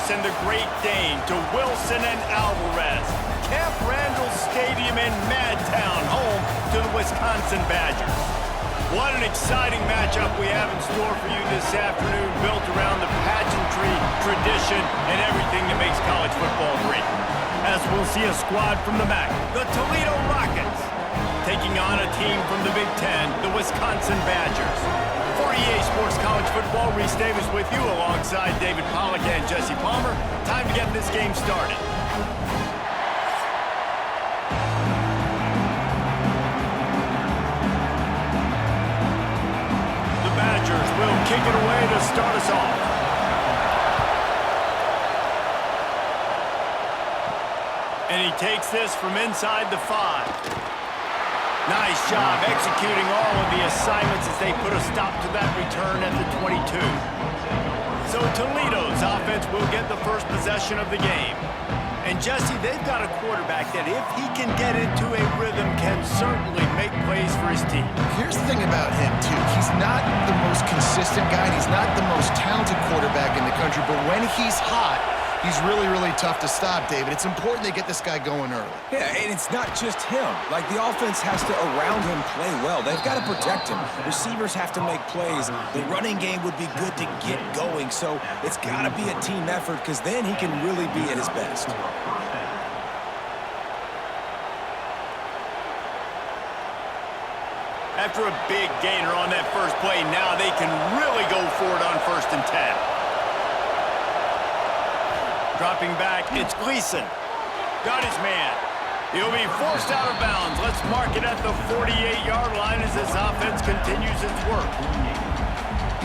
and the Great Dane to Wilson and Alvarez. Camp Randall Stadium in Madtown, home to the Wisconsin Badgers. What an exciting matchup we have in store for you this afternoon, built around the pageantry, tradition, and everything that makes college football great. As we'll see a squad from the MAC, the Toledo Rockets, taking on a team from the Big Ten, the Wisconsin Badgers. For EA Sports College Football, Reese Davis with you alongside David Pollack and Jesse Palmer. Time to get this game started. The Badgers will kick it away to start us off. And he takes this from inside the 5. Nice job executing all of the assignments as they put a stop to that return at the 22. So Toledo's offense will get the first possession of the game. And Jesse, they've got a quarterback that if he can get into a rhythm can certainly make plays for his team. Here's the thing about him, too. He's not the most consistent guy. He's not the most talented quarterback in the country. But when he's hot, he's really, really tough to stop, David. It's important they get this guy going early. Yeah, and it's not just him. Like, the offense has to, around him, play well. They've got to protect him. Receivers have to make plays. The running game would be good to get going. So it's got to be a team effort because then he can really be at his best. After a big gainer on that first play, now they can really go for it on 1st and 10. Dropping back, it's Gleason. Got his man. He'll be forced out of bounds. Let's mark it at the 48-yard line as this offense continues its work.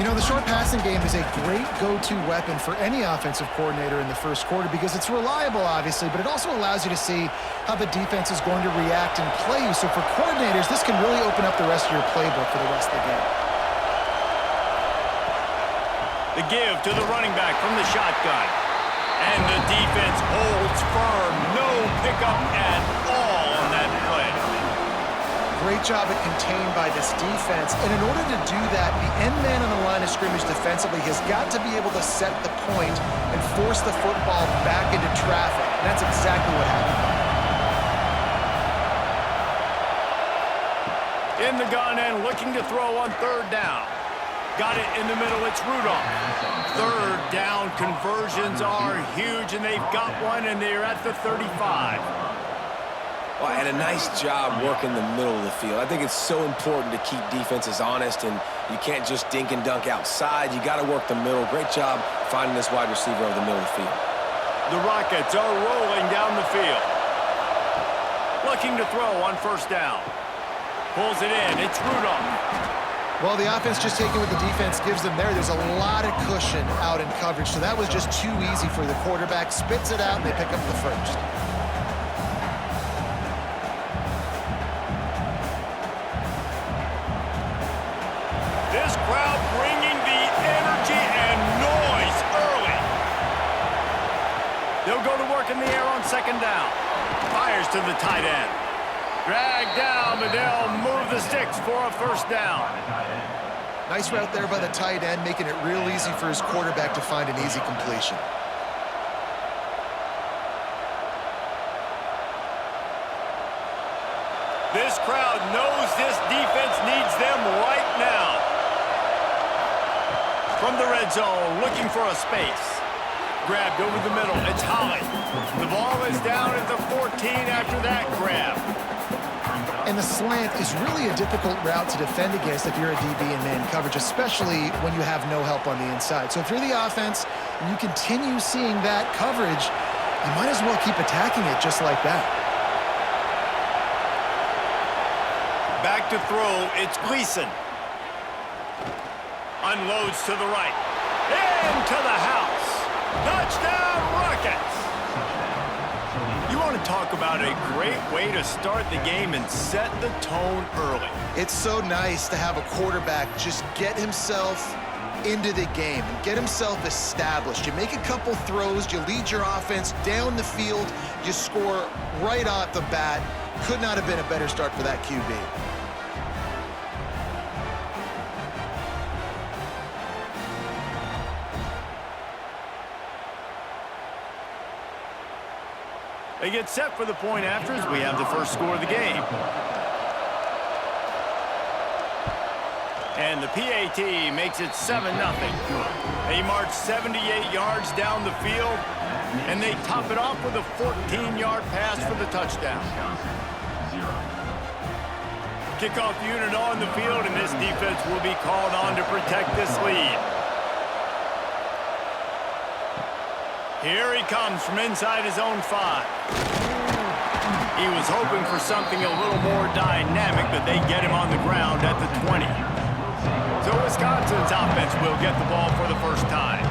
You know, the short passing game is a great go-to weapon for any offensive coordinator in the first quarter because it's reliable, obviously, but it also allows you to see how the defense is going to react and play you. So for coordinators, this can really open up the rest of your playbook for the rest of the game. The give to the running back from the shotgun. And the defense holds firm. No pickup at all on that play. Great job at contained by this defense. And in order to do that, the end man on the line of scrimmage defensively has got to be able to set the point and force the football back into traffic. And that's exactly what happened. In the gun and looking to throw on 3rd down. Got it in the middle, it's Rudolph. 3rd down conversions are huge, and they've got one, and they're at the 35. Well, and a nice job working the middle of the field. I think it's so important to keep defenses honest, and you can't just dink and dunk outside. You got to work the middle. Great job finding this wide receiver over the middle of the field. The Rockets are rolling down the field. Looking to throw on 1st down. Pulls it in, it's Rudolph. Well, the offense just taking what the defense gives them there. There's a lot of cushion out in coverage, so that was just too easy for the quarterback. Spits it out, and they pick up the 1st. This crowd bringing the energy and noise early. They'll go to work in the air on 2nd down. Fires to the tight end. Dragged down, but they'll move the sticks for a 1st down. Nice route there by the tight end, making it real easy for his quarterback to find an easy completion. This crowd knows this defense needs them right now. From the red zone, looking for a space. Grabbed over the middle, it's Holly. The ball is down at the 14 after that grab. And the slant is really a difficult route to defend against if you're a DB in man coverage, especially when you have no help on the inside. So if you're the offense and you continue seeing that coverage, you might as well keep attacking it just like that. Back to throw, it's Gleason. Unloads to the right. Into the house. Touchdown, Rockets! You want to talk about a great way to start the game and set the tone early. It's so nice to have a quarterback just get himself into the game and get himself established. You make a couple throws, you lead your offense down the field, you score right off the bat. Could not have been a better start for that QB. They get set for the point after as we have the first score of the game. And the PAT makes it 7-0. They march 78 yards down the field, and they top it off with a 14-yard pass for the touchdown. Kickoff unit on the field, and this defense will be called on to protect this lead. Here he comes from inside his own 5. He was hoping for something a little more dynamic, but they get him on the ground at the 20. So Wisconsin's offense will get the ball for the first time.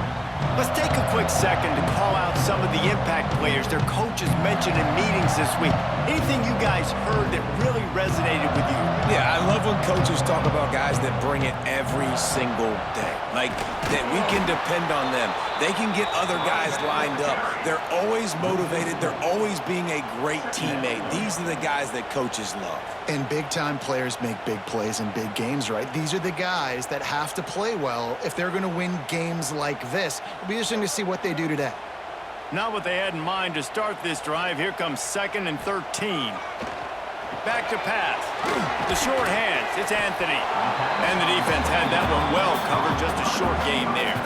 Let's take a quick second to call out some of the impact players their coaches mentioned in meetings this week. Anything you guys heard that really resonated with you? Yeah, I love when coaches talk about guys that bring it every single day. Like, that we can depend on them. They can get other guys lined up. They're always motivated. They're always being a great teammate. These are the guys that coaches love. And big-time players make big plays in big games, right? These are the guys that have to play well if they're going to win games like this. It'll be interesting to see what they do today. Not what they had in mind to start this drive. Here comes 2nd and 13. Back to pass. The short hands. It's Anthony. And the defense had that one well covered. Just a short game there.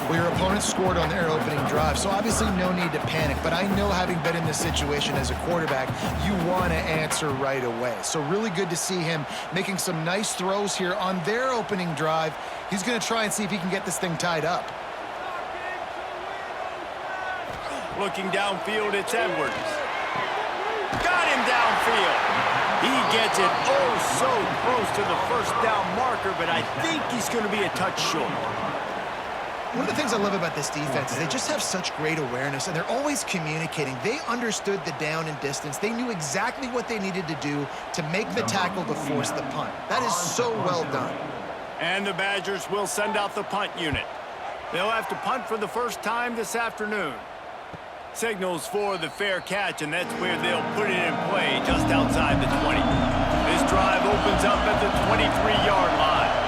Well, your opponent scored on their opening drive, so obviously no need to panic. But I know, having been in this situation as a quarterback, you want to answer right away. So really good to see him making some nice throws here on their opening drive. He's going to try and see if he can get this thing tied up. Looking downfield, it's Edwards. Got him downfield. He gets it oh so close to the first down marker, but I think he's going to be a touch short. One of the things I love about this defense is they just have such great awareness, and they're always communicating. They understood the down and distance. They knew exactly what they needed to do to make the tackle to force the punt. That is so well done. And the Badgers will send out the punt unit. They'll have to punt for the first time this afternoon. Signals for the fair catch, and that's where they'll put it in play just outside the 20. This drive opens up at the 23-yard line.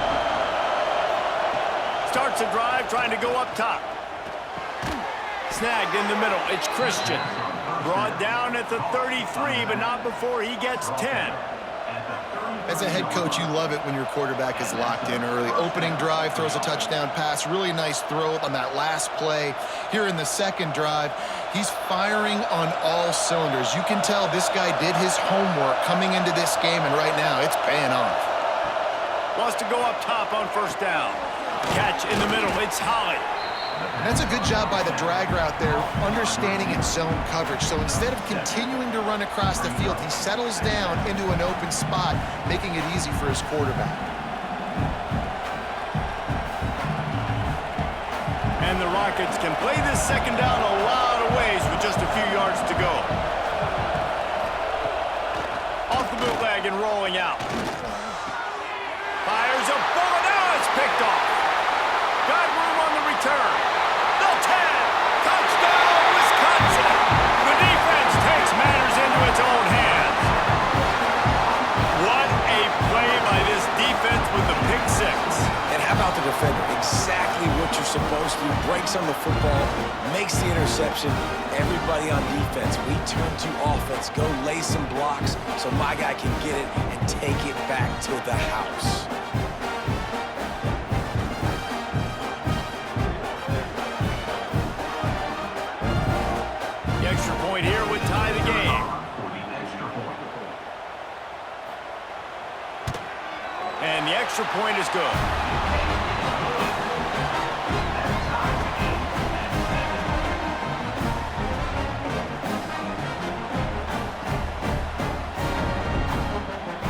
Starts a drive trying to go up top. Snagged in the middle. It's Christian. Brought down at the 33, but not before he gets 10. As a head coach, you love it when your quarterback is locked in early. Opening drive, throws a touchdown pass. Really nice throw on that last play. Here in the second drive, he's firing on all cylinders. You can tell this guy did his homework coming into this game, and right now it's paying off. Wants to go up top on first down. Catch in the middle. It's Holly. And that's a good job by the drag route there, understanding its zone coverage. So instead of continuing to run across the field, he settles down into an open spot, making it easy for his quarterback. And the Rockets can play this second down a lot of ways with just a few yards to go. Off the bootleg and rolling out. Fires a bullet. Now it's picked off. Got room on the return. The 10. Touchdown, Wisconsin. The defense takes matters into its own hands. What a play by this defense with the pick six. And how about the defender? Exactly what you're supposed to do. Breaks on the football, makes the interception. Everybody on defense, we turn to offense. Go lay some blocks so my guy can get it and take it back to the house. The extra point here would tie the game. And the extra point is good.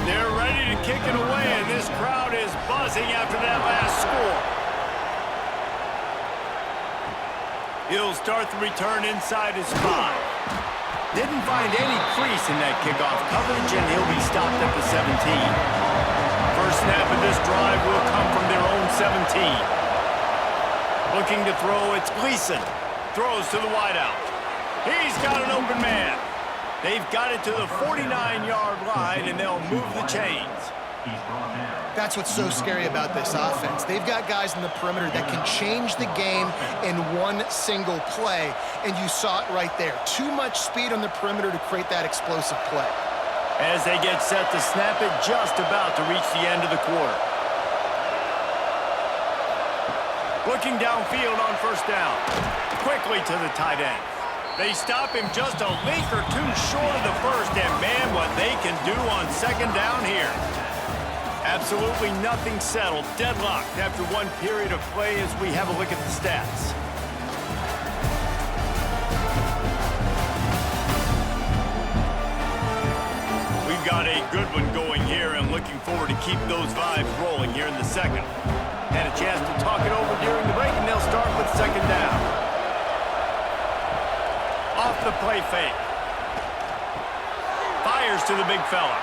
They're ready to kick it away, and this crowd is buzzing after that last score. He'll start the return inside his 5. Didn't find any crease in that kickoff coverage, and he'll be stopped at the 17. First snap of this drive will come from their own 17. Looking to throw, it's Gleason. Throws to the wideout. He's got an open man. They've got it to the 49-yard line, and they'll move the chains. That's what's so scary about this offense. They've got guys in the perimeter that can change the game in one single play, and you saw it right there. Too much speed on the perimeter to create that explosive play. As they get set to snap it, just about to reach the end of the quarter. Looking downfield on first down. Quickly to the tight end. They stop him just a link or two short of the first, and man, what they can do on second down here. Absolutely nothing settled, deadlocked after one period of play as we have a look at the stats. We've got a good one going here and looking forward to keep those vibes rolling here in the second. Had a chance to talk it over during the break, and they'll start with second down. Off the play fake. Fires to the big fella.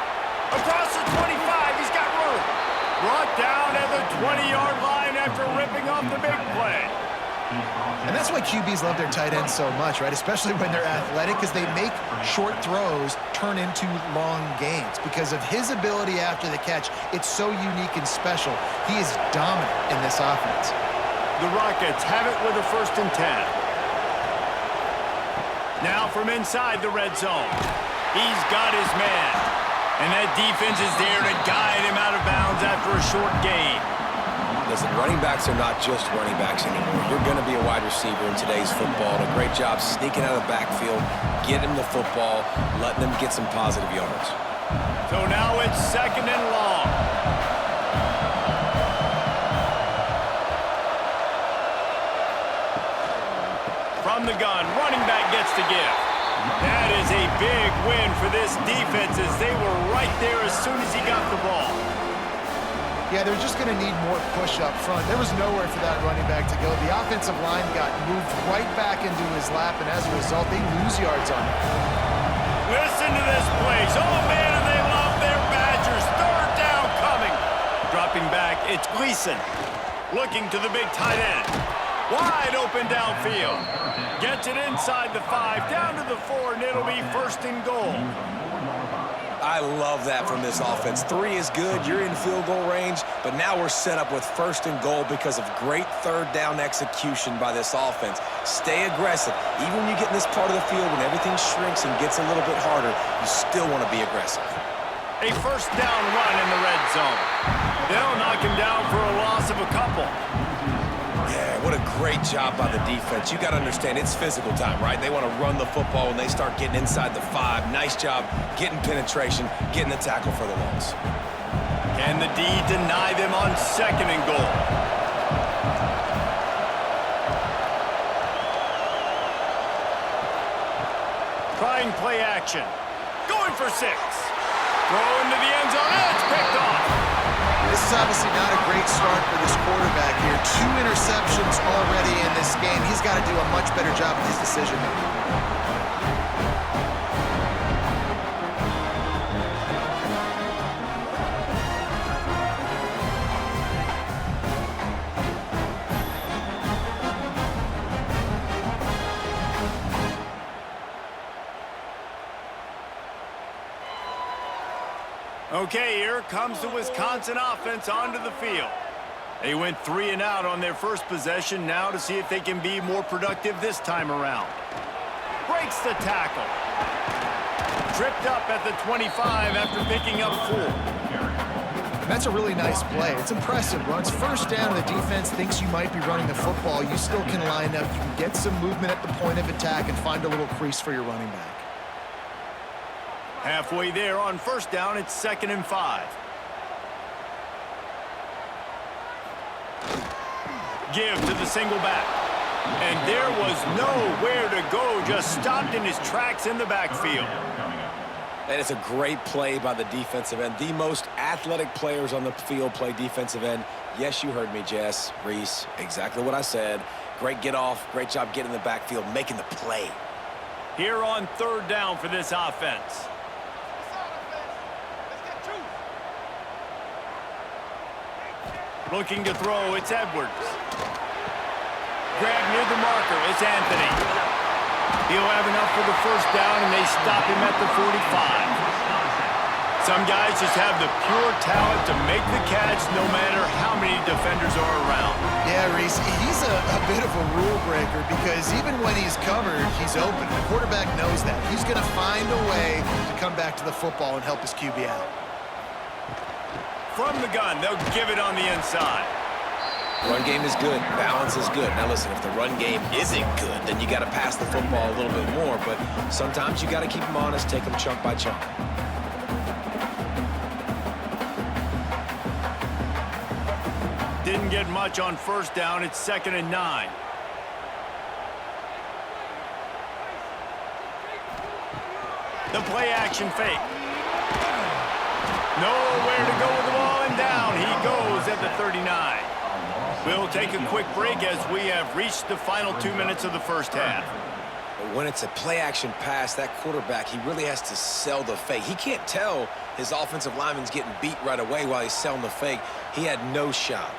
Across the 25, he's got room. Brought down at the 20-yard line after ripping off the big play. And that's why QBs love their tight ends so much, right? Especially when they're athletic, because they make short throws turn into long gains. Because of his ability after the catch, it's so unique and special. He is dominant in this offense. The Rockets have it with a 1st and 10. Now from inside the red zone. He's got his man. And that defense is there to guide him out of bounds after a short gain. Listen, running backs are not just running backs anymore. You're going to be a wide receiver in today's football. And a great job sneaking out of the backfield, getting them the football, letting them get some positive yards. So now it's second and long. From the gun, running back gets to give. That is a big win for this defense as they were right there as soon as he got the ball. Yeah, they're just going to need more push up front. There was nowhere for that running back to go. The offensive line got moved right back into his lap, and as a result, they lose yards on it. Listen to this place. Oh, man, and they love their Badgers. Third down coming. Dropping back, it's Gleason. Looking to the big tight end. Wide open downfield. Gets it inside the 5, down to the 4, and it'll be 1st and goal. I love that from this offense. 3 is good. You're in field goal range, but now we're set up with 1st and goal because of great third down execution by this offense. Stay aggressive. Even when you get in this part of the field, when everything shrinks and gets a little bit harder, you still want to be aggressive. A 1st down run in the red zone. They'll knock him down for a loss of a couple. Yeah, what a great job by the defense. You got to understand, it's physical time, right? They want to run the football when they start getting inside the 5. Nice job getting penetration, getting the tackle for the loss. Can the D deny them on 2nd and goal? Trying play action. Going for 6. Throw into the end zone. And it's picked off. This is obviously not a great start for this quarterback here. 2 interceptions already in this game. He's got to do a much better job with his decision-making. Okay, here comes the Wisconsin offense onto the field. They went 3 and out on their first possession, now to see if they can be more productive this time around. Breaks the tackle. Tripped up at the 25 after picking up 4. That's a really nice play. It's impressive. When it's 1st down and the defense thinks you might be running the football, you still can line up. You can get some movement at the point of attack and find a little crease for your running back. Halfway there on 1st down, it's 2nd and 5. Give to the single back. And there was nowhere to go, just stopped in his tracks in the backfield. And it's a great play by the defensive end. The most athletic players on the field play defensive end. Yes, you heard me, Jess, Reese, exactly what I said. Great get off, great job getting in the backfield, making the play. Here on 3rd down for this offense. Looking to throw, it's Edwards. Grab near the marker, it's Anthony. He'll have enough for the 1st down, and they stop him at the 45. Some guys just have the pure talent to make the catch no matter how many defenders are around. Yeah, Reese, he's a bit of a rule breaker because even when he's covered, he's open. The quarterback knows that. He's going to find a way to come back to the football and help his QB out. From the gun, they'll give it on the inside. Run game is good. Balance is good. Now listen, if the run game isn't good, then you got to pass the football a little bit more. But sometimes you got to keep them honest, take them chunk by chunk. Didn't get much on first down. It's 2nd and 9. The play action fake. Nowhere to go with the ball, and down he goes at the 39. We'll take a quick break as we have reached the final 2 minutes of the first half. When it's a play-action pass, that quarterback, he really has to sell the fake. He can't tell his offensive lineman's getting beat right away while he's selling the fake. He had no shot.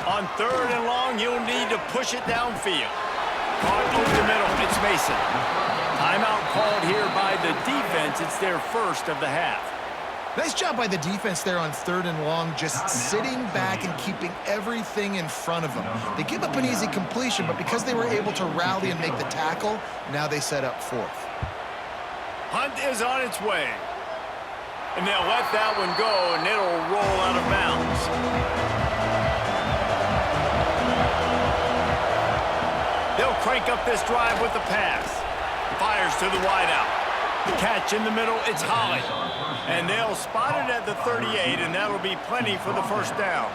On 3rd and long, you'll need to push it downfield. Caught over the middle, it's Mason. Timeout called here by the defense. It's their first of the half. Nice job by the defense there on 3rd and long, just sitting back and keeping everything in front of them. They give up an easy completion, but because they were able to rally and make the tackle, now they set up 4th. Hunt is on its way. And they'll let that one go, and it'll roll out of bounds. They'll crank up this drive with the pass. Fires to the wideout. The catch in the middle, it's Holly. And they'll spot it at the 38, and that'll be plenty for the first down.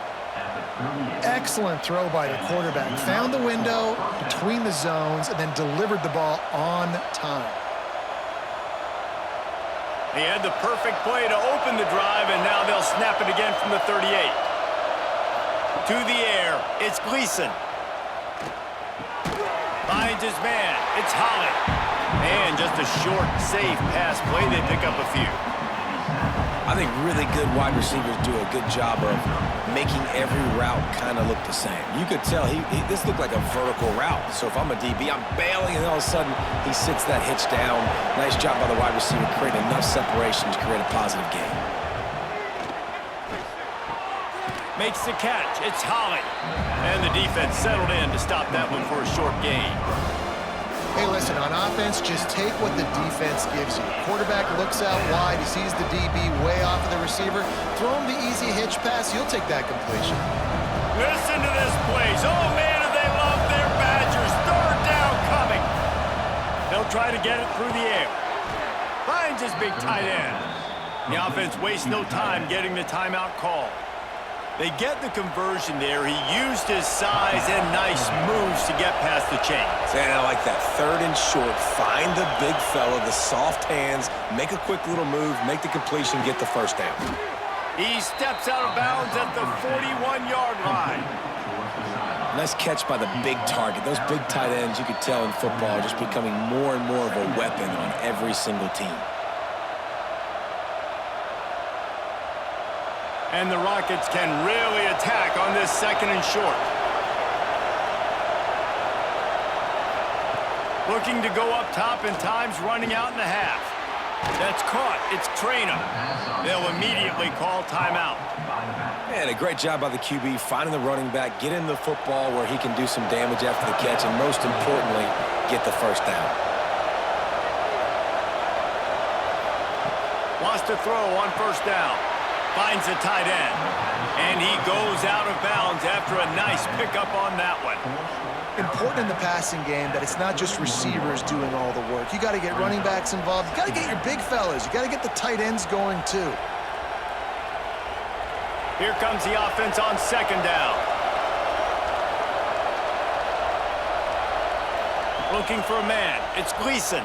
Excellent throw by the quarterback. Found the window between the zones and then delivered the ball on time. He had the perfect play to open the drive, and now they'll snap it again from the 38. To the air, it's Gleason. Finds his man, it's Holly. And just a short, safe pass play, they pick up a few. I think really good wide receivers do a good job of making every route kind of look the same. You could tell this looked like a vertical route. So if I'm a DB, I'm bailing, and all of a sudden he sits that hitch down. Nice job by the wide receiver, creating enough separation to create a positive gain. Makes the catch. It's Holly. And the defense settled in to stop that one for a short gain. Hey, listen, on offense, just take what the defense gives you. Quarterback looks out wide. He sees the DB way off of the receiver. Throw him the easy hitch pass. He'll take that completion. Listen to this place. Oh, man, do they love their Badgers. 3rd down coming. They'll try to get it through the air. Finds his big tight end. The offense wastes no time getting the timeout call. They get the conversion there. He used his size and nice moves to get past the chains. And I like that 3rd and short. Find the big fella, the soft hands, make a quick little move, make the completion, get the first down. He steps out of bounds at the 41-yard line. Nice catch by the big target. Those big tight ends, you could tell in football, are just becoming more and more of a weapon on every single team. And the Rockets can really attack on this 2nd and short. Looking to go up top, and time's running out in the half. That's caught. It's Traynor. They'll immediately call timeout. And a great job by the QB, finding the running back, getting the football where he can do some damage after the catch, and most importantly, get the first down. Wants to throw on first down. Finds a tight end. And he goes out of bounds after a nice pickup on that one. Important in the passing game that it's not just receivers doing all the work. You got to get running backs involved. You got to get your big fellas. You got to get the tight ends going too. Here comes the offense on 2nd down. Looking for a man. It's Gleason.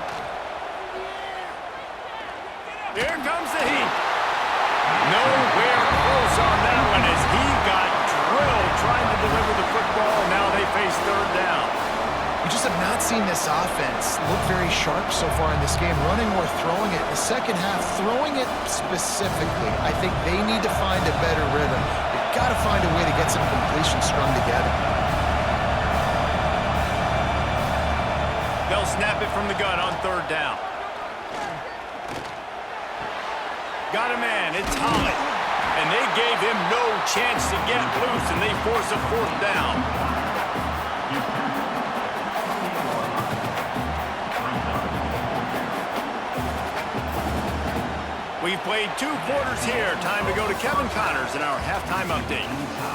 Here comes the heat. Nowhere close on that one as he got drilled trying to deliver the football. Now they face 3rd down. We just have not seen this offense look very sharp so far in this game, running or throwing it. In the second half, throwing it specifically, I think they need to find a better rhythm. They've got to find a way to get some completions strung together. They'll snap it from the gun on 3rd down. Got a man, it's Holland. And they gave him no chance to get loose, and they force a 4th down. We've played 2 quarters here. Time to go to Kevin Connors in our halftime update.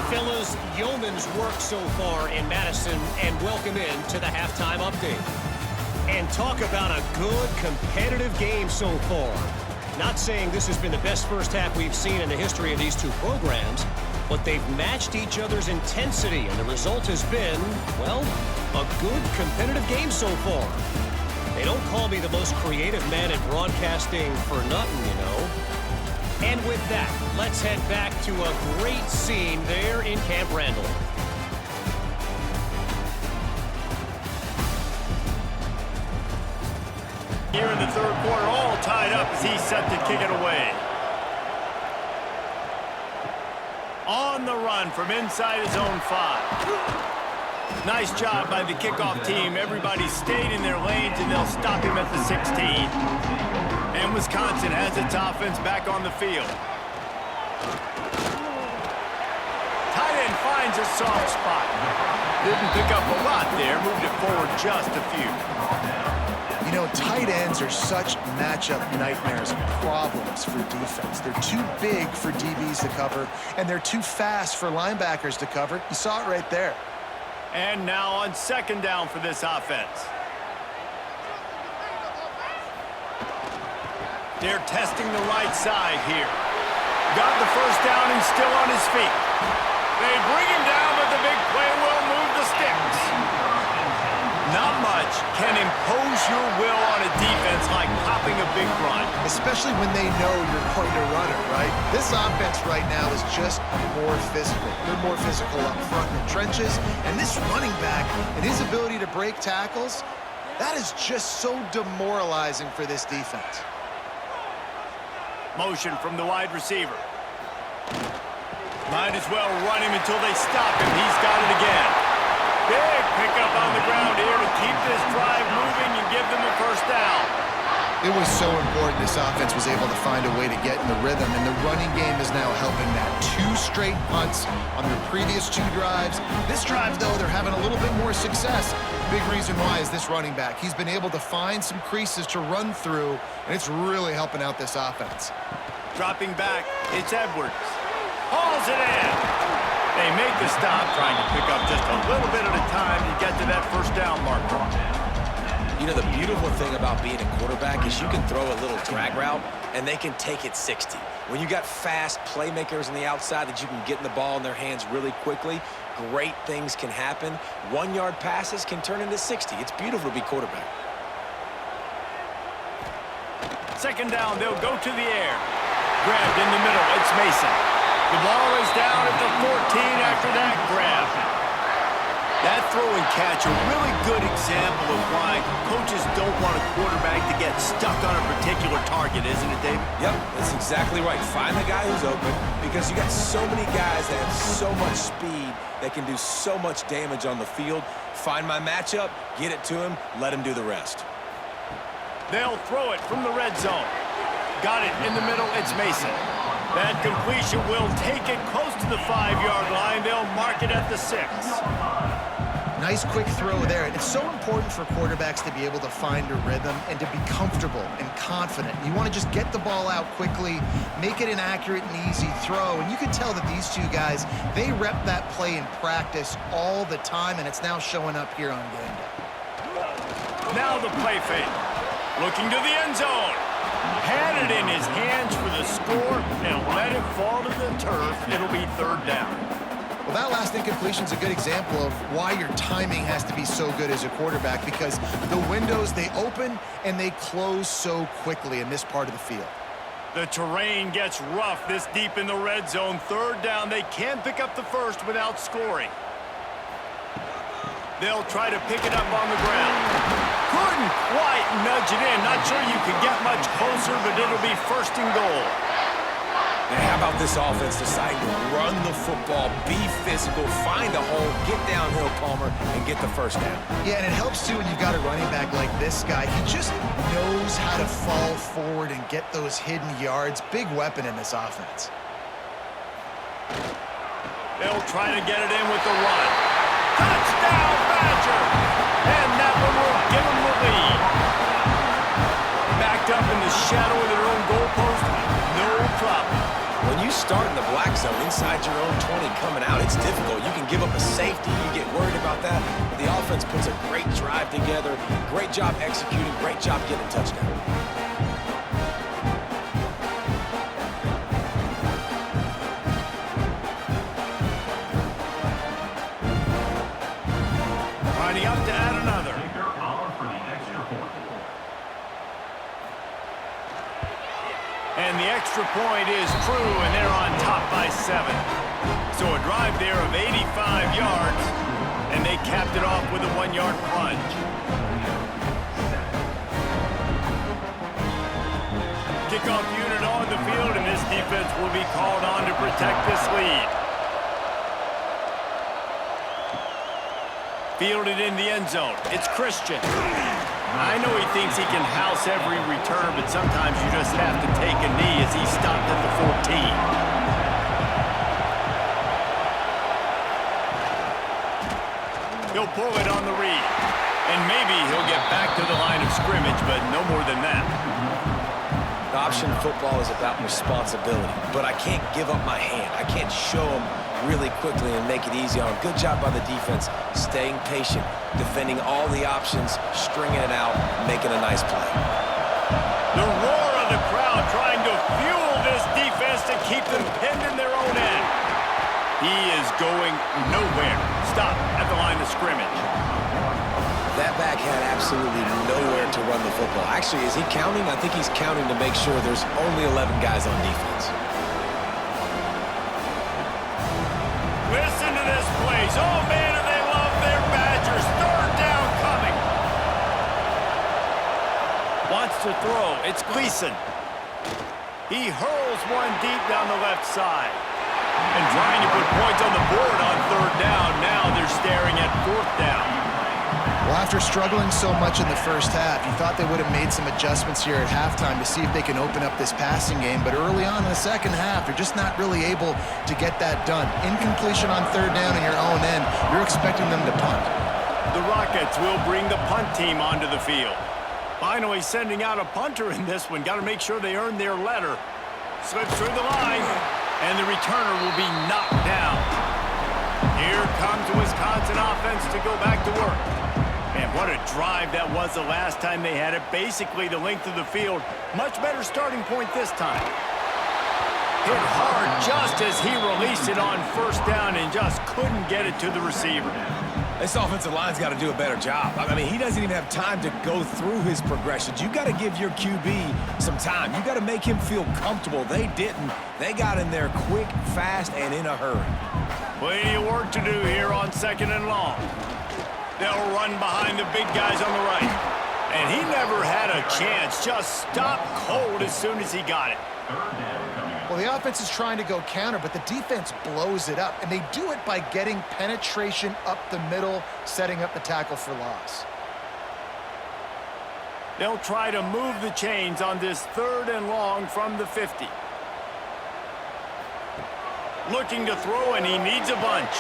Fellas, yeoman's work so far in Madison, and welcome in to the halftime update. And talk about a good competitive game so far. Not saying this has been the best first half we've seen in the history of these 2 programs, but they've matched each other's intensity, and the result has been, well, a good competitive game so far. They don't call me the most creative man in broadcasting for nothing, you know. And with that, let's head back to a great scene there in Camp Randall. Here in the 3rd quarter, all tied up as he's set to kick it away. On the run from inside his own 5. Nice job by the kickoff team. Everybody stayed in their lanes, and they'll stop him at the 16. And Wisconsin has its offense back on the field. Tight end finds a soft spot. Didn't pick up a lot there. Moved it forward just a few. You know, tight ends are such matchup nightmares and problems for defense. They're too big for DBs to cover, and they're too fast for linebackers to cover. You saw it right there. And now on 2nd down for this offense. They're testing the right side here. Got the 1st down and still on his feet. They bring him down, but the big play will move the sticks. Not much can impose your will on a defense like popping a big run. Especially when they know you're going to run it, right? This offense right now is just more physical. They're more physical up front in the trenches. And this running back and his ability to break tackles, that is just so demoralizing for this defense. Motion from the wide receiver. Might as well run him until they stop him. He's got it again. Big pickup on the ground here to keep this drive moving and give them a 1st down. It was so important this offense was able to find a way to get in the rhythm, and the running game is now helping that. 2 straight punts on their previous 2 drives. This drive, though, they're having a little bit more success. Big reason why is this running back. He's been able to find some creases to run through, and it's really helping out this offense. Dropping back, it's Edwards. Hauls it in. They make the stop, trying to pick up just a little bit at a time to get to that 1st down marker. You know, the beautiful thing about being a quarterback is you can throw a little drag route, and they can take it 60. When you got fast playmakers on the outside that you can get in the ball in their hands really quickly, great things can happen. 1-yard passes can turn into 60. It's beautiful to be quarterback. 2nd down, they'll go to the air. Grabbed in the middle, it's Mason. The ball is down at the 14 after that grab. That throw and catch, a really good example of why coaches don't want a quarterback to get stuck on a particular target, isn't it, David? Yep, that's exactly right. Find the guy who's open, because you got so many guys that have so much speed that can do so much damage on the field. Find my matchup, get it to him, let him do the rest. They'll throw it from the red zone. Got it in the middle, it's Mason. That completion will take it close to the 5-yard line. They'll mark it at the 6. Nice quick throw there. It's so important for quarterbacks to be able to find a rhythm and to be comfortable and confident. You want to just get the ball out quickly, make it an accurate and easy throw. And you can tell that these 2 guys, they rep that play in practice all the time, and it's now showing up here on game day. Now the play fake. Looking to the end zone. Had it in his hands for the score and let it fall to the turf. It'll be 3rd down. Well, that last incompletion is a good example of why your timing has to be so good as a quarterback, because the windows, they open and they close so quickly in this part of the field. The terrain gets rough this deep in the red zone. 3rd down. They can't pick up the 1st without scoring. They'll try to pick it up on the ground. Couldn't quite nudge it in. Not sure you could get much closer, but it'll be 1st and goal. And how about this offense deciding to run the football, be physical, find a hole, get downhill, Palmer, and get the first down? Yeah, and it helps, too, when you've got a running back like this guy. He just knows how to fall forward and get those hidden yards. Big weapon in this offense. They'll try to get it in with the run. Touchdown, Badger! And that one will give them the lead. Backed up in the shadow of their own goalpost, no problem. When you start in the black zone inside your own 20 coming out, it's difficult. You can give up a safety. You get worried about that. But the offense puts a great drive together. Great job executing. Great job getting a touchdown. Lining up to add another. And the extra point is true, and they're on top by 7. So a drive there of 85 yards, and they capped it off with a 1-yard plunge. Kickoff unit on the field, and this defense will be called on to protect this lead. Fielded in the end zone. It's Christian. I know he thinks he can house every return, but sometimes you just have to take a knee as he stopped at the 14. He'll pull it on the read. And maybe he'll get back to the line of scrimmage, but no more than that. Option football is about responsibility, but I can't give up my hand. I can't show them really quickly and make it easy on them. Good job by the defense, staying patient, defending all the options, stringing it out, making a nice play. The roar of the crowd trying to fuel this defense to keep them pinned in their own end. He is going nowhere. Stop at the line of scrimmage. That back had absolutely nowhere to run the football. Actually, is he counting? I think he's counting to make sure there's only 11 guys on defense. Listen to this place. Oh, man, do they love their Badgers. 3rd down coming. Wants to throw. It's Gleason. He hurls one deep down the left side. And trying to put points on the board on 3rd down. Now they're staring at 4th down. Well, after struggling so much in the first half, you thought they would have made some adjustments here at halftime to see if they can open up this passing game. But early on in the second half, they're just not really able to get that done. Incompletion on 3rd down in your own end, you're expecting them to punt. The Rockets will bring the punt team onto the field. Finally sending out a punter in this one. Got to make sure they earn their letter. Slips through the line, and the returner will be knocked down. Here comes the Wisconsin offense to go back to work. Man, what a drive that was the last time they had it. Basically the length of the field. Much better starting point this time. Hit hard just as he released it on 1st down and just couldn't get it to the receiver. This offensive line's got to do a better job. I mean, he doesn't even have time to go through his progressions. You got to give your QB some time. You got to make him feel comfortable. They didn't. They got in there quick, fast, and in a hurry. Plenty of work to do here on 2nd and long. They'll run behind the big guys on the right. And he never had a chance. Just stopped cold as soon as he got it. Well, the offense is trying to go counter, but the defense blows it up. And they do it by getting penetration up the middle, setting up the tackle for loss. They'll try to move the chains on this 3rd and long from the 50. Looking to throw, and he needs a bunch.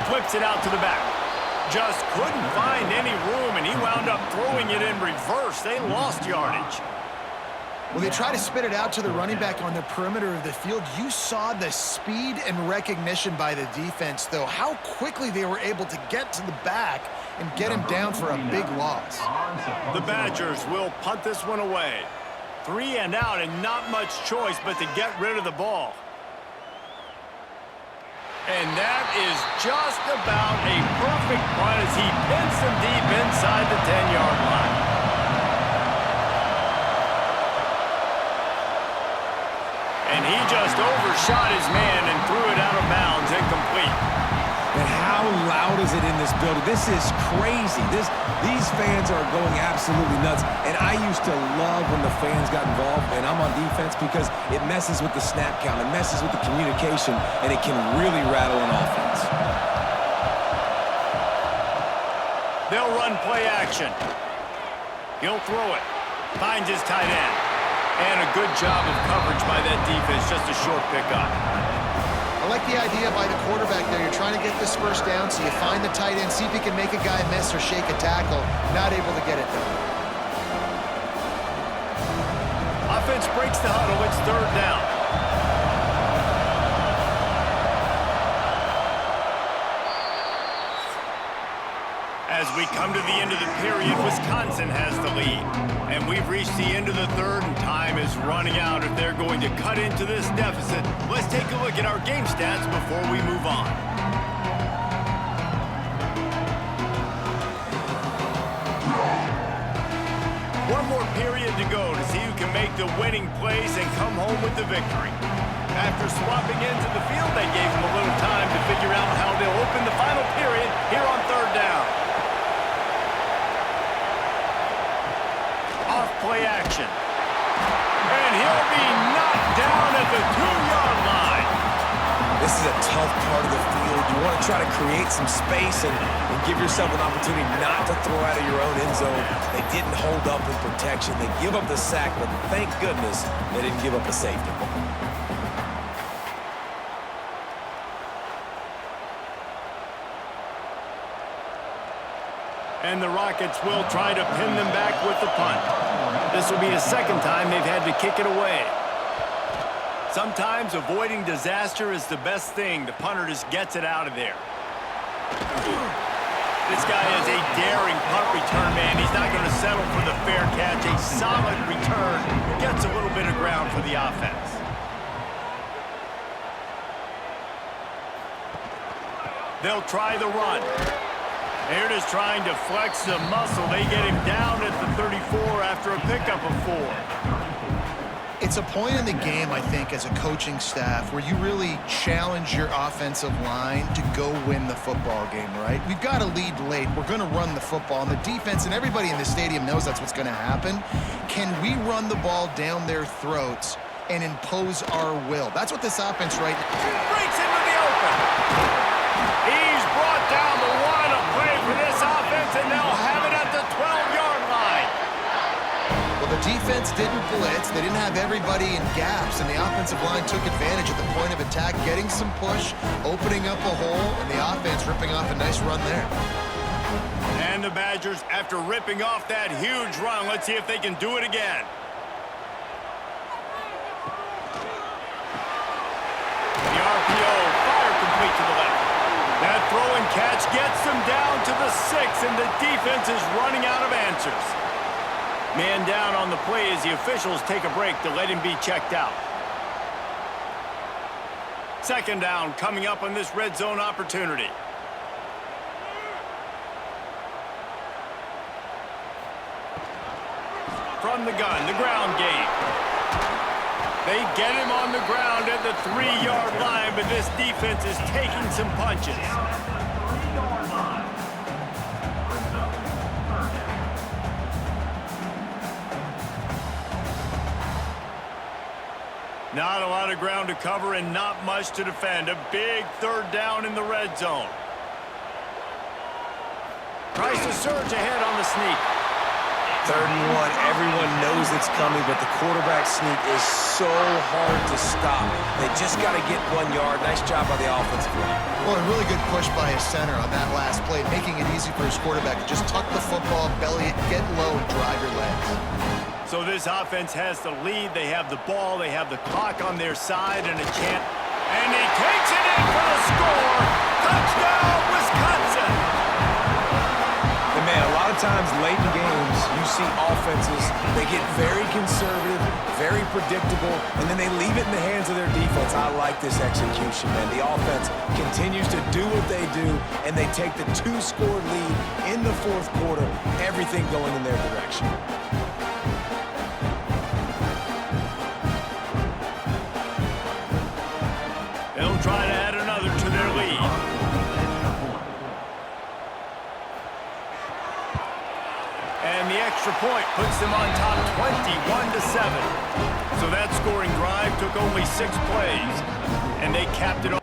Flips it out to the back. Just couldn't find any room, and he wound up throwing it in reverse. They lost yardage. When they try to spit it out to the running back on the perimeter of the field, you saw the speed and recognition by the defense, though, how quickly they were able to get to the back and get him down for a big loss. The Badgers will punt this one away. 3 and out, and not much choice but to get rid of the ball. And that is just about a perfect punt as he pins them deep inside the 10-yard line. And he just overshot his man and threw it out of bounds incomplete. And how loud is it in this building. This is crazy. These fans are going absolutely nuts. And I used to love when the fans got involved, and I'm on defense because it messes with the snap count. It messes with the communication, and it can really rattle an offense. They'll run play action. He'll throw it. Finds his tight end. And a good job of coverage by that defense. Just a short pickup. I like the idea by the quarterback there. You're trying to get this first down, so you find the tight end, see if he can make a guy miss or shake a tackle. Not able to get it done. Offense breaks the huddle. It's third down. As we come to the end of the period, Wisconsin has the lead. And we've reached the end of the third, and time is running out if they're going to cut into this deficit. Let's take a look at our game stats before we move on. One more period to go to see who can make the winning plays and come home with the victory. After swapping into the field, they gave them a little time to figure out how they'll open the final period here on third down. Play action. And he'll be knocked down at the 2-yard line. This is a tough part of the field. You want to try to create some space and give yourself an opportunity not to throw out of your own end zone. They didn't hold up in protection. They give up the sack, but thank goodness they didn't give up a safety. And the Rockets will try to pin them back with the punt. This will be the second time they've had to kick it away. Sometimes avoiding disaster is the best thing. The punter just gets it out of there. This guy is a daring punt return man. He's not going to settle for the fair catch. A solid return. Gets a little bit of ground for the offense. They'll try the run. They're just trying to flex the muscle. They get him down at the 34 after a pickup of 4. It's a point in the game, I think, as a coaching staff where you really challenge your offensive line to go win the football game, right? We've got to lead late. We're going to run the football. And the defense and everybody in the stadium knows that's what's going to happen. Can we run the ball down their throats and impose our will? That's what this offense right now. Breaks into the open. He's brought down the line of play for this offense, and they'll have it at the 12-yard line. Well, the defense didn't blitz. They didn't have everybody in gaps, and the offensive line took advantage at the point of attack, getting some push, opening up a hole, and the offense ripping off a nice run there. And the Badgers, after ripping off that huge run, let's see if they can do it again. The RPO, fire complete to the left. That throw and catch gets them down to the 6, and the defense is running out of answers. Man down on the play as the officials take a break to let him be checked out. Second down coming up on this red zone opportunity. From the gun, the ground game. They get him on the ground at the 3-yard line, but this defense is taking some punches. Not a lot of ground to cover and not much to defend. A big third down in the red zone. Tries to surge ahead on the sneak. 3rd and 1, everyone knows it's coming, but the quarterback sneak is so hard to stop. They just got to get 1 yard. Nice job by the offensive line. Well, a really good push by his center on that last play, making it easy for his quarterback to just tuck the football, belly it, get low, and drive your legs. So this offense has the lead. They have the ball. They have the clock on their side and a chance. And he takes it in for the score. Touchdown, Wisconsin. And man, a lot of times late in games, you see offenses, they get very conservative, very predictable, and then they leave it in the hands of their defense. I like this execution, man. The offense continues to do what they do, and they take the 2-score lead in the 4th quarter, everything going in their direction. They'll try to add another to their lead. extra point puts them on top 21-7. So that scoring drive took only 6 plays, and they capped it off.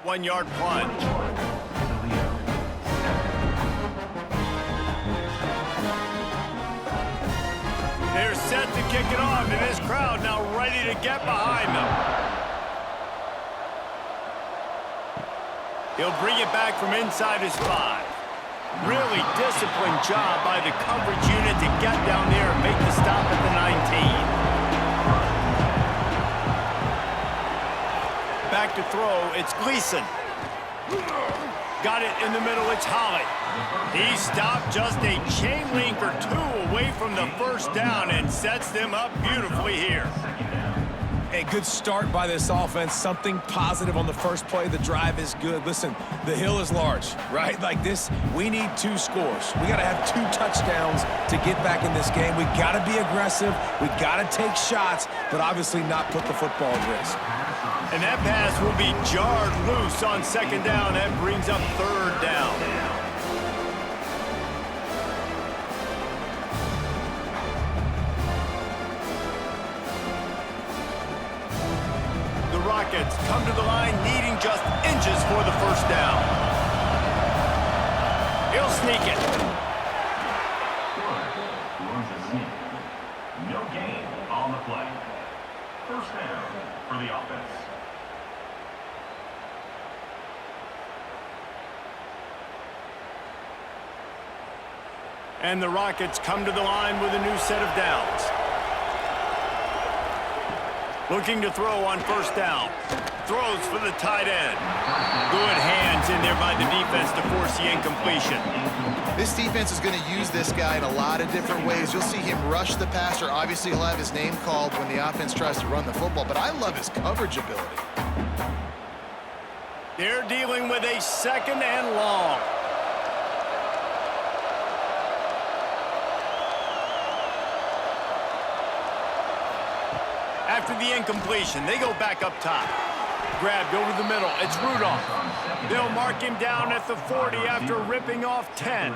One-yard plunge. They're set to kick it off, and this crowd now ready to get behind them. He'll bring it back from inside his 5. Really disciplined job by the coverage unit to get down there and make the stop at the 19. Back to throw, it's Gleason. Got it in the middle, it's Holly. He stopped just a chain link or 2 away from the first down and sets them up beautifully here. A good start by this offense. Something positive on the first play. The drive is good. Listen, the hill is large, right? Like this, we need 2 scores. We got to have 2 touchdowns to get back in this game. We got to be aggressive. We got to take shots, but obviously not put the football at risk. And that pass will be jarred loose on 2nd down. That brings up 3rd down. The Rockets come to the line needing just inches for the 1st down. He'll sneak it. No gain on the play. 1st down for the offense. And the Rockets come to the line with a new set of downs. Looking to throw on 1st down. Throws for the tight end. Good hands in there by the defense to force the incompletion. This defense is going to use this guy in a lot of different ways. You'll see him rush the passer. Obviously, he'll have his name called when the offense tries to run the football, but I love his coverage ability. They're dealing with a 2nd and long. After the incompletion, they go back up top. Grabbed over the middle. It's Rudolph. They'll mark him down at the 40 after ripping off 10.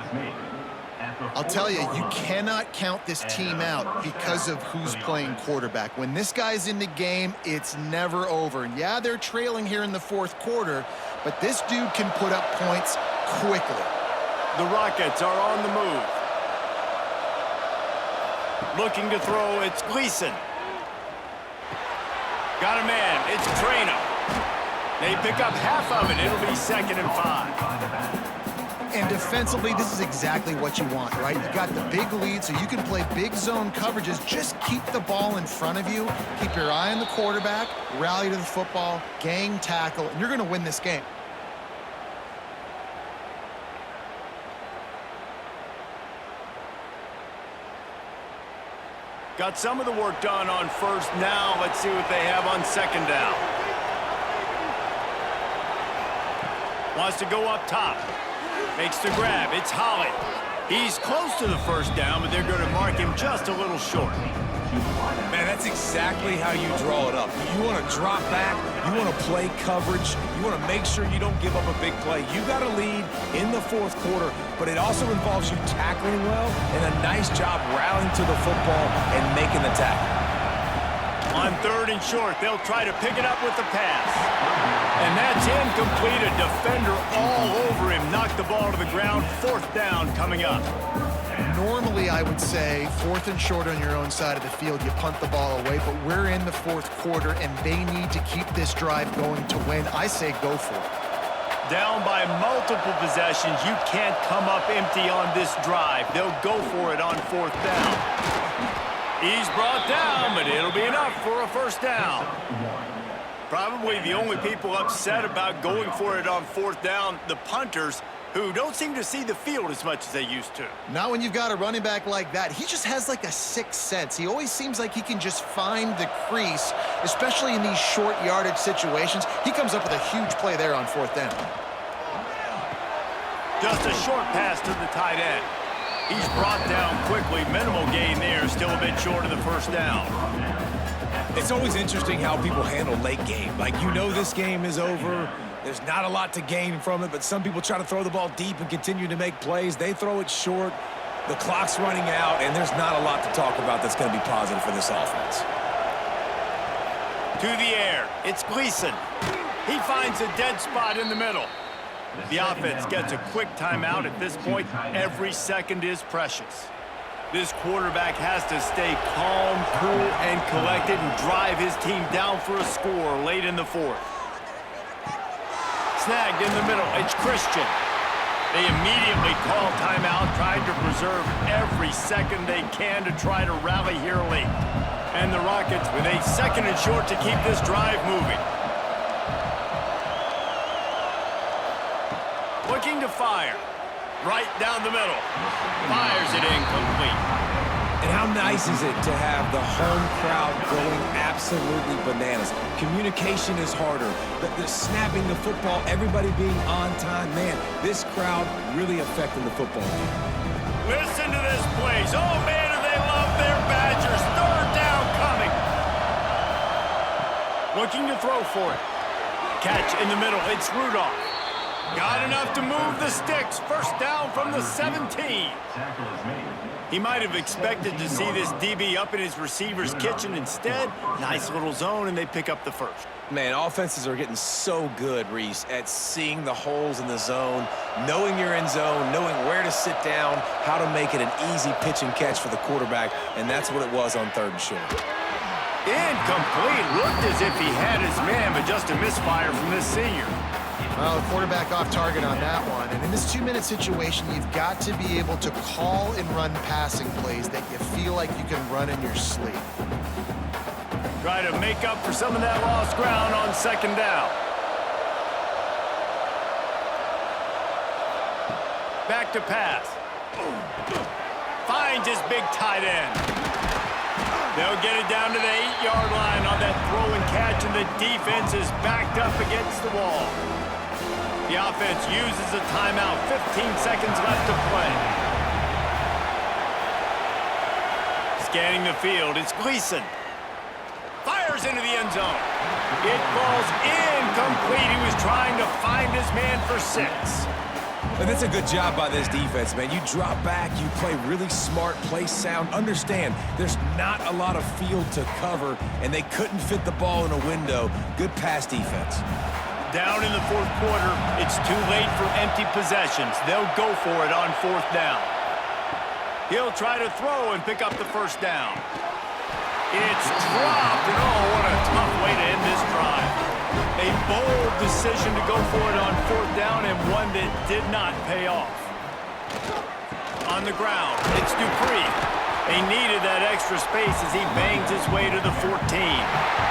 I'll tell you, you cannot count this team out because of who's playing quarterback. When this guy's in the game, it's never over. And yeah, they're trailing here in the 4th quarter, but this dude can put up points quickly. The Rockets are on the move. Looking to throw, it's Gleason. Got a man, it's Traynor. They pick up half of it. It'll be 2nd and 5. And defensively, this is exactly what you want, right? You got the big lead, so you can play big zone coverages. Just keep the ball in front of you. Keep your eye on the quarterback, rally to the football, gang tackle, and you're going to win this game. Got some of the work done on 1st. Now let's see what they have on 2nd down. Wants to go up top. Makes the grab. It's Holly. He's close to the 1st down, but they're going to mark him just a little short. Man, that's exactly how you draw it up. You want to drop back. You want to play coverage. You want to make sure you don't give up a big play. You got to lead in the 4th quarter, but it also involves you tackling well and a nice job rallying to the football and making the tackle. On On 3rd and short, they'll try to pick it up with the pass. And that's incomplete. A defender all over him. Knocked the ball to the ground. 4th down coming up. Normally, I would say 4th and short on your own side of the field, you punt the ball away, but we're in the 4th quarter, and they need to keep this drive going to win. I say go for it. Down by multiple possessions, you can't come up empty on this drive. They'll go for it on 4th down. He's brought down, but it'll be enough for a 1st down. Probably the only people upset about going for it on 4th down, the punters, who don't seem to see the field as much as they used to. Not when you've got a running back like that. He just has like a sixth sense. He always seems like he can just find the crease, especially in these short yardage situations. He comes up with a huge play there on 4th down. Just a short pass to the tight end. He's brought down quickly. Minimal gain there, still a bit short of the 1st down. It's always interesting how people handle late game. Like, you know this game is over. There's not a lot to gain from it, but some people try to throw the ball deep and continue to make plays. They throw it short. The clock's running out, and there's not a lot to talk about that's going to be positive for this offense. To the air. It's Gleason. He finds a dead spot in the middle. The offense gets a quick timeout at this point. Every second is precious. This quarterback has to stay calm, cool, and collected and drive his team down for a score late in the 4th. Snagged in the middle. It's Christian. They immediately call timeout, trying to preserve every second they can to try to rally here late. And the Rockets with a 2nd and short to keep this drive moving. Looking to fire. Right down the middle. Fires it incomplete. And how nice is it to have the home crowd going absolutely bananas? Communication is harder. The snapping the football, everybody being on time. Man, this crowd really affecting the football game. Listen to this place. Oh, man, do they love their Badgers. 3rd down coming. Looking to throw for it. Catch in the middle. It's Rudolph. Got enough to move the sticks. 1st down from the 17. He might have expected to see this DB up in his receiver's kitchen. Instead, nice little zone, and they pick up the 1st. Man, offenses are getting so good, Reese, at seeing the holes in the zone, knowing you're in zone, knowing where to sit down, how to make it an easy pitch and catch for the quarterback, and that's what it was on 3rd and short. Incomplete. Looked as if he had his man, but just a misfire from this senior. Well, the quarterback off target on that one. And in this 2-minute situation, you've got to be able to call and run passing plays that you feel like you can run in your sleep. Try to make up for some of that lost ground on 2nd down. Back to pass. Finds his big tight end. They'll get it down to the 8-yard line on that throw and catch, and the defense is backed up against the wall. The offense uses a timeout. 15 seconds left to play. Scanning the field, it's Gleason. Fires into the end zone. It falls incomplete. He was trying to find his man for 6. And that's a good job by this defense, man. You drop back, you play really smart, play sound. Understand, there's not a lot of field to cover, and they couldn't fit the ball in a window. Good pass defense. Down in the 4th quarter, it's too late for empty possessions. They'll go for it on 4th down. He'll try to throw and pick up the 1st down. It's dropped, and oh, what a tough way to end this drive. A bold decision to go for it on 4th down, and one that did not pay off. On the ground, it's Dupree. They needed that extra space as he bangs his way to the 14.